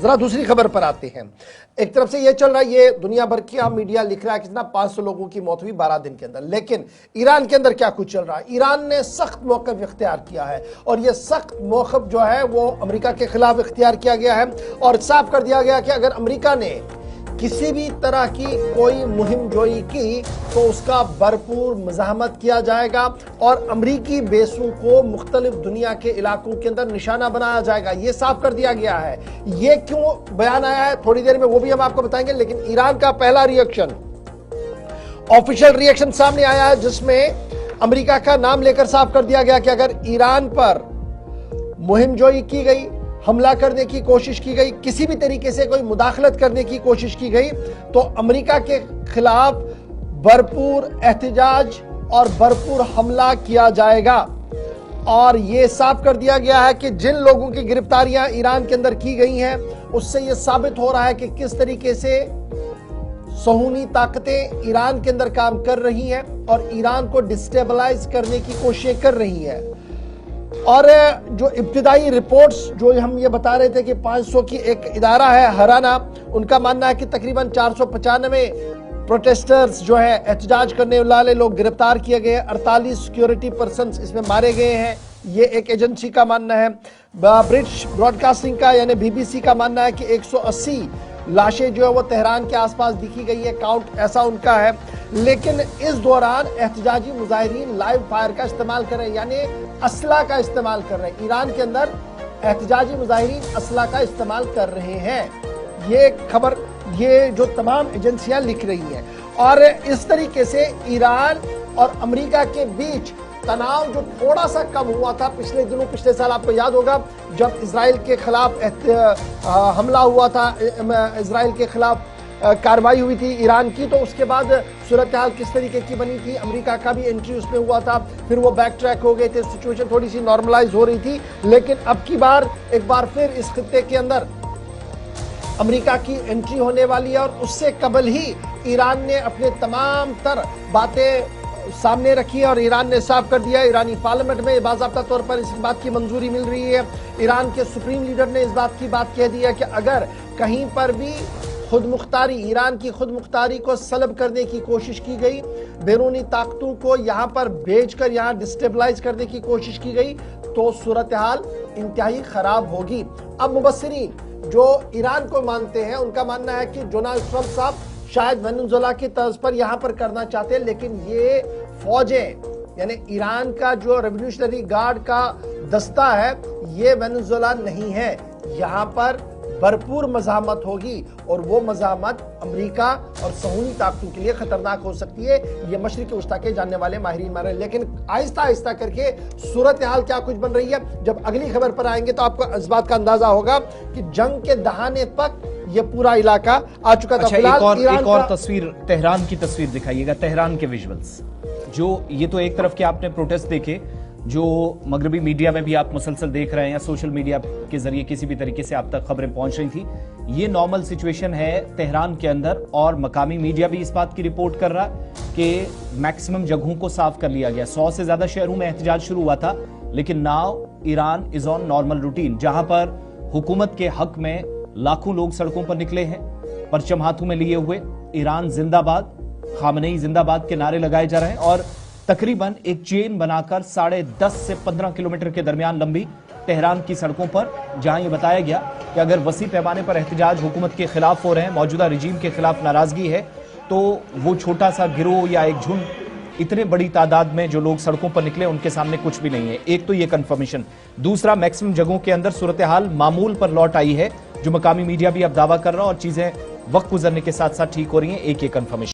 जरा दूसरी खबर पर आते हैं। एक तरफ से ये चल रहा है, ये दुनिया भर की मीडिया लिख रहा है कितना 500 लोगों की मौत हुई 12 दिन के अंदर, लेकिन ईरान के अंदर क्या कुछ चल रहा है। ईरान ने सख्त मौक़िफ़ इख्तियार किया है और ये सख्त मौक़िफ़ जो है वो अमेरिका के खिलाफ इख्तियार किया गया है और साफ कर दिया गया कि अगर अमेरिका ने किसी भी तरह की कोई मुहिम जोई की तो उसका भरपूर मज़ाहमत किया जाएगा और अमरीकी बेसों को मुख्तलिफ दुनिया के इलाकों के अंदर निशाना बनाया जाएगा। ये साफ कर दिया गया है। ये क्यों बयान आया है थोड़ी देर में वो भी हम आपको बताएंगे, लेकिन ईरान का पहला रिएक्शन, ऑफिशियल रिएक्शन सामने आया है जिसमें अमेरिका का नाम लेकर साफ कर दिया गया कि अगर ईरान पर मुहिम जोई की गई, हमला करने की कोशिश की गई, किसी भी तरीके से कोई मुदाखलत करने की कोशिश की गई तो अमेरिका के खिलाफ भरपूर एहतजाज और भरपूर हमला किया जाएगा। और यह साफ कर दिया गया है कि जिन लोगों की गिरफ्तारियां ईरान के अंदर की गई हैं उससे यह साबित हो रहा है कि किस तरीके से सहूनी ताकतें ईरान के अंदर काम कर रही हैं और ईरान को डिस्टेबलाइज करने की कोशिशें कर रही हैं। और जो इब्तिदाई रिपोर्ट्स जो हम ये बता रहे थे कि 500 की एक इदारा है हराना, उनका मानना है कि तकरीबन 495 प्रोटेस्टर्स जो है एहतजाज करने वाले लोग गिरफ्तार किए गए, 48 सिक्योरिटी पर्सन्स इसमें मारे गए हैं, ये एक एजेंसी का मानना है। ब्रिटिश ब्रॉडकास्टिंग का यानी बीबीसी का मानना है कि 180 लाशें जो है वो तेहरान के आसपास दिखी गई है, काउंट ऐसा उनका है। लेकिन इस दौरान एहतजाजी मुजाहिरीन लाइव फायर का इस्तेमाल कर रहे हैं, यानी असला का इस्तेमाल कर रहे हैं। ईरान के अंदर एहतजाजी मुजाहिरीन असला का इस्तेमाल कर रहे हैं। ये खबर ये जो तमाम एजेंसियां लिख रही हैं और इस तरीके से ईरान और अमेरिका के बीच तनाव जो थोड़ा सा कम हुआ था पिछले दिनों, पिछले साल आपको याद होगा जब इजराइल के खिलाफ हमला हुआ था, इजराइल के खिलाफ कार्रवाई हुई थी ईरान की, तो उसके बाद सूरत हाल किस तरीके की बनी थी, अमेरिका का भी एंट्री उसमें हुआ था, फिर वो बैक ट्रैक हो गए थे, सिचुएशन थोड़ी सी नॉर्मलाइज हो रही थी। लेकिन अब की बार एक बार फिर इस खित्ते के अंदर अमेरिका की एंट्री होने वाली है और उससे कबल ही ईरान ने अपने तमाम तर बातें सामने रखी है और ईरान ने साफ कर दिया। ईरानी पार्लियामेंट में बाज़ाब्ता तौर पर इस बात की मंजूरी मिल रही है। ईरान के सुप्रीम लीडर ने इस बात की बात कह दी है कि अगर कहीं पर भी खुद मुख्तारी, ईरान की खुद मुख्तारी को सलब करने की कोशिश की गई, बैरूनी ताकतों को यहाँ पर भेजकर यहाँ डिस्टेबलाइज करने की कोशिश की गई तो सूरत हाल इंतहाई खराब होगी। अब मुबस्सिरीन जो ईरान को मानते हैं उनका मानना है कि डोनाल्ड ट्रंप साहब शायद वेनेजुएला की तर्ज पर यहां पर करना चाहते हैं, लेकिन ये फौजें यानी ईरान का जो रेवोल्यूशनरी गार्ड का दस्ता है ये वेनेजुएला नहीं है। यहां पर भरपूर मज़ाहमत होगी और वो मज़ाहमत अमेरिका और सहूनी ताकतों के लिए खतरनाक हो सकती है। ये मशरिक़ी वस्ता के जानने वाले माहिरीन मान रहे हैं। लेकिन आहिस्ता आहिस्ता करके सूरत हाल क्या कुछ बन रही है, जब अगली खबर पर आएंगे तो आपको इस बात का अंदाजा होगा कि जंग के दहाने तक ये पूरा इलाका आ चुका था। अच्छा, एक और तस्वीर, तेहरान की तस्वीर दिखाइएगा, तेहरान के विजुअल्स। जो ये तो एक तरफ के आपने प्रोटेस्ट देखे जो मगरबी मीडिया में भी आप मुसलसल देख रहे हैं या सोशल मीडिया के जरिए किसी भी तरीके से आप तक खबरें पहुंच रही थी, ये नॉर्मल सिचुएशन है तेहरान के अंदर और मकामी मीडिया भी इस बात की रिपोर्ट कर रहा है कि मैक्सिमम जगहों को साफ कर लिया गया। 100 से ज्यादा शहरों में एहतजाज शुरू हुआ था, लेकिन now Iran is on normal routine, जहां पर हुकूमत के हक में लाखों लोग सड़कों पर निकले हैं, परचम हाथों में लिए हुए ईरान जिंदाबाद, खामनेई जिंदाबाद के नारे लगाए जा रहे हैं और तकरीबन एक चेन बनाकर 10.5 से 15 किलोमीटर के दरमियान लंबी तेहरान की सड़कों पर, जहां यह बताया गया कि अगर वसी पैमाने पर एहतजाज हुकूमत के खिलाफ हो रहे हैं, मौजूदा रजीम के खिलाफ नाराजगी है, तो वो छोटा सा गिरोह या एक झुंड इतने बड़ी तादाद में जो लोग सड़कों पर निकले उनके सामने कुछ भी नहीं है। एक तो ये कंफर्मेशन। दूसरा, मैक्सिमम जगहों के अंदर सूरत हाल मामूल पर लौट आई है, जो मकामी मीडिया भी अब दावा कर रहा है और चीजें वक्त गुजरने के साथ साथ ठीक हो रही हैं। एक ये कंफर्मेशन।